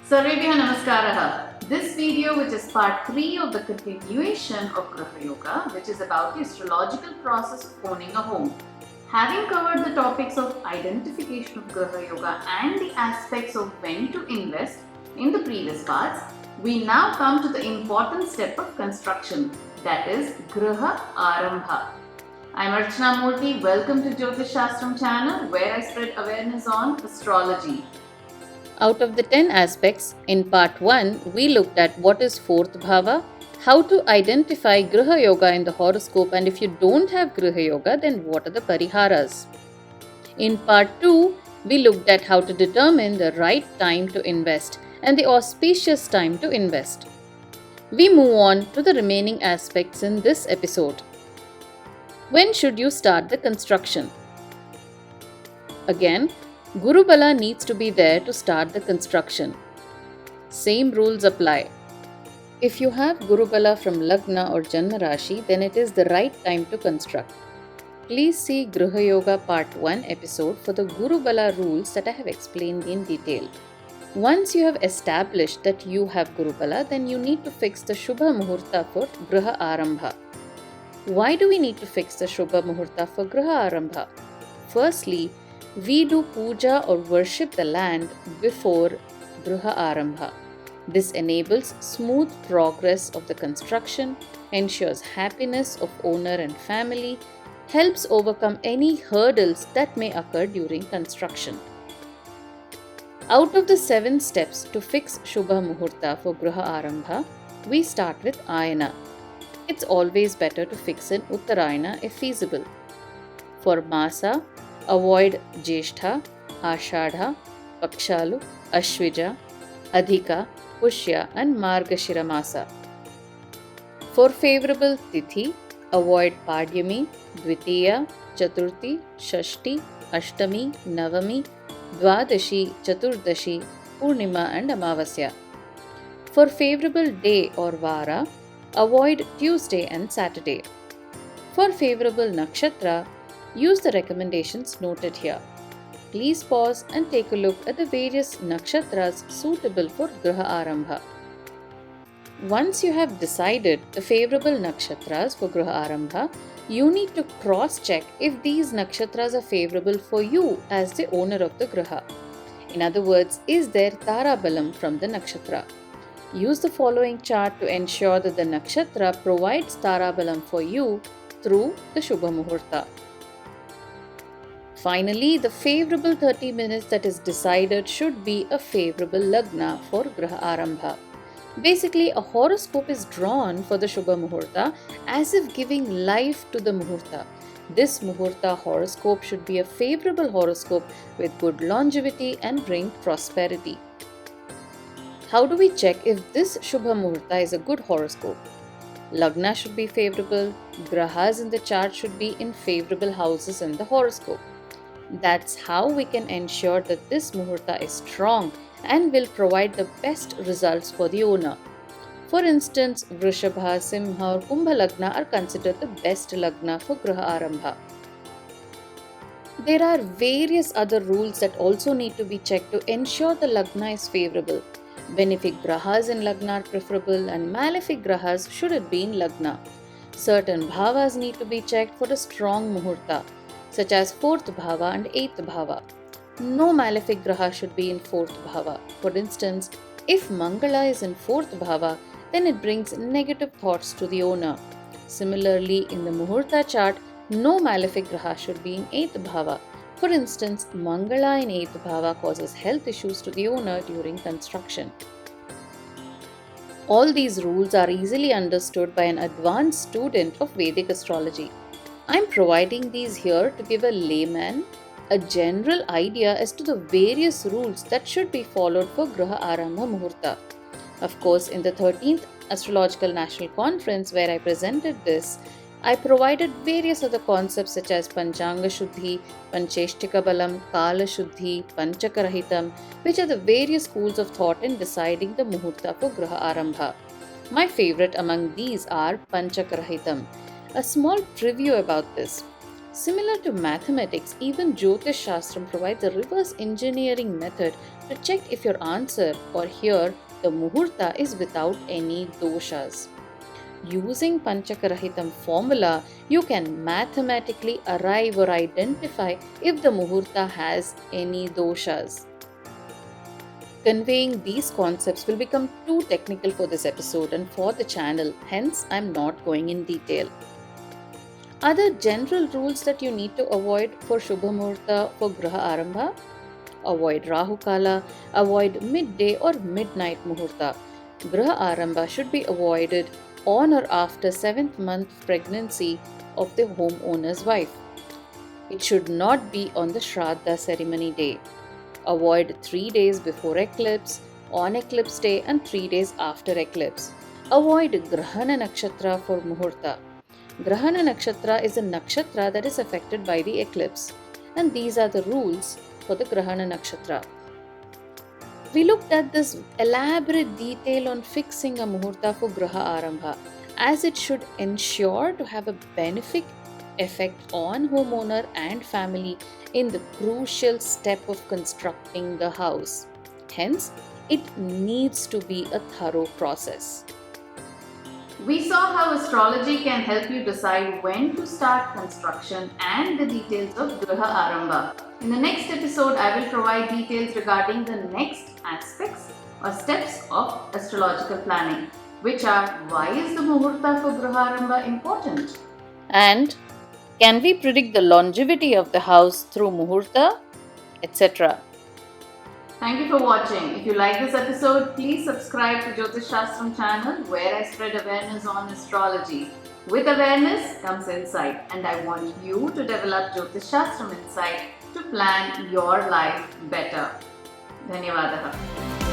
Sarvebhyah Namaskaraha. This video, which is part 3 of the continuation of Gruha Yoga, which is about the astrological process of owning a home. Having covered the topics of identification of Gruha Yoga and the aspects of when to invest in the previous parts, we now come to the important step of construction, that is Gruha Arambha. I'm Archana Murthy. Welcome to JyotishShastram channel, where I spread awareness on astrology. Out of the 10 aspects, in part 1, we looked at what is fourth bhava, how to identify Gruha Yoga in the horoscope, and if you don't have Gruha Yoga, then what are the pariharas. In part 2, we looked at how to determine the right time to invest and the auspicious time to invest. We move on to the remaining aspects in this episode. When should you start the construction? Again, Guru Bala needs to be there to start the construction. Same rules apply. If you have Guru Bala from Lagna or Janma Rashi, then it is the right time to construct. Please see Gruha Yoga Part 1 episode for the Guru Bala rules that I have explained in detail. Once you have established that you have Guru Bala, then you need to fix the Shubha Muhurtha for Gruha Arambha. Why do we need to fix the Shubha Muhurtha for Gruha Arambha? Firstly, we do puja or worship the land before Gruha Arambha. This enables smooth progress of the construction, ensures happiness of owner and family, helps overcome any hurdles that may occur during construction. Out of the 7 steps to fix Shubha Muhurta for Gruha Arambha, we start with Ayana. It's always better to fix in Uttarayana if feasible. For Masa, avoid Jeshtha, Ashadha, Pakshalu, Ashvija, Adhika, Pushya and Margashira Masa. For favorable Tithi, avoid Padyami, Dvitiya, Chaturthi, Shashti, Ashtami, Navami, Dvadashi, Chaturdashi, Purnima and Amavasya. For favorable day or Vara, avoid Tuesday and Saturday. For favorable Nakshatra, use the recommendations noted here. Please pause and take a look at the various nakshatras suitable for Gruha Arambha. Once you have decided the favorable nakshatras for Gruha Arambha, you need to cross-check if these nakshatras are favorable for you as the owner of the Gruha. In other words, is there Tara Balam from the nakshatra? Use the following chart to ensure that the nakshatra provides Tara Balam for you through the Shubha Muhurta. Finally, the favorable 30 minutes that is decided should be a favorable Lagna for Gruha Arambha. Basically, a horoscope is drawn for the Shubha Muhurta as if giving life to the Muhurta. This Muhurta horoscope should be a favorable horoscope with good longevity and bring prosperity. How do we check if this Shubha Muhurta is a good horoscope? Lagna should be favorable, Grahas in the chart should be in favorable houses in the horoscope. That's how we can ensure that this Muhurta is strong and will provide the best results for the owner. For instance, Vrishabha, Simha or Kumbha Lagna are considered the best Lagna for Gruha Arambha. There are various other rules that also need to be checked to ensure the Lagna is favorable. Benefic Grahas in Lagna are preferable and malefic Grahas shouldn't be in Lagna. Certain Bhavas need to be checked for a strong Muhurta, such as 4th bhava and 8th bhava. No malefic graha should be in 4th bhava. For instance, if Mangala is in 4th bhava, then it brings negative thoughts to the owner. Similarly, in the Muhurta chart, no malefic graha should be in 8th bhava. For instance, Mangala in 8th bhava causes health issues to the owner during construction. All these rules are easily understood by an advanced student of Vedic Astrology. I am providing these here to give a layman a general idea as to the various rules that should be followed for Gruha Arambha Muhurta. Of course, in the 13th Astrological National Conference where I presented this, I provided various other concepts such as Panchanga Shuddhi, Pancheshtika Balam, Kala Shuddhi, Panchakarahitam, which are the various schools of thought in deciding the Muhurta for Gruha Arambha. My favorite among these are Panchakarahitam. A small preview about this. Similar to mathematics, even JyotishShastram provides a reverse engineering method to check if your answer, or here the Muhurtha, is without any doshas. Using Panchakarahitam formula, you can mathematically arrive or identify if the Muhurta has any doshas. Conveying these concepts will become too technical for this episode and for the channel, hence, I'm not going in detail. Other general rules that you need to avoid for Shubha Muhurta for Gruha Arambha: avoid Rahu Kala, avoid midday or midnight Muhurta. Gruha Arambha should be avoided on or after 7th month pregnancy of the homeowner's wife. It should not be on the Shraddha ceremony day. Avoid 3 days before eclipse, on eclipse day, and 3 days after eclipse. Avoid Grahana Nakshatra for Muhurta. Grahana Nakshatra is a nakshatra that is affected by the eclipse, and these are the rules for the Grahana Nakshatra. We looked at this elaborate detail on fixing a Muhurta for Gruha Arambha, as it should ensure to have a benefic effect on homeowner and family in the crucial step of constructing the house. Hence, it needs to be a thorough process. We saw how astrology can help you decide when to start construction and the details of Gruha Arambha. In the next episode, I will provide details regarding the next aspects or steps of astrological planning, which are: why is the Muhurta for Gruha Arambha important? And can we predict the longevity of the house through Muhurta, etc.? Thank you for watching. If you like this episode, please subscribe to JyotishShastram channel, where I spread awareness on astrology. With awareness comes insight, and I want you to develop JyotishShastram insight to plan your life better. Dhanyavadaha.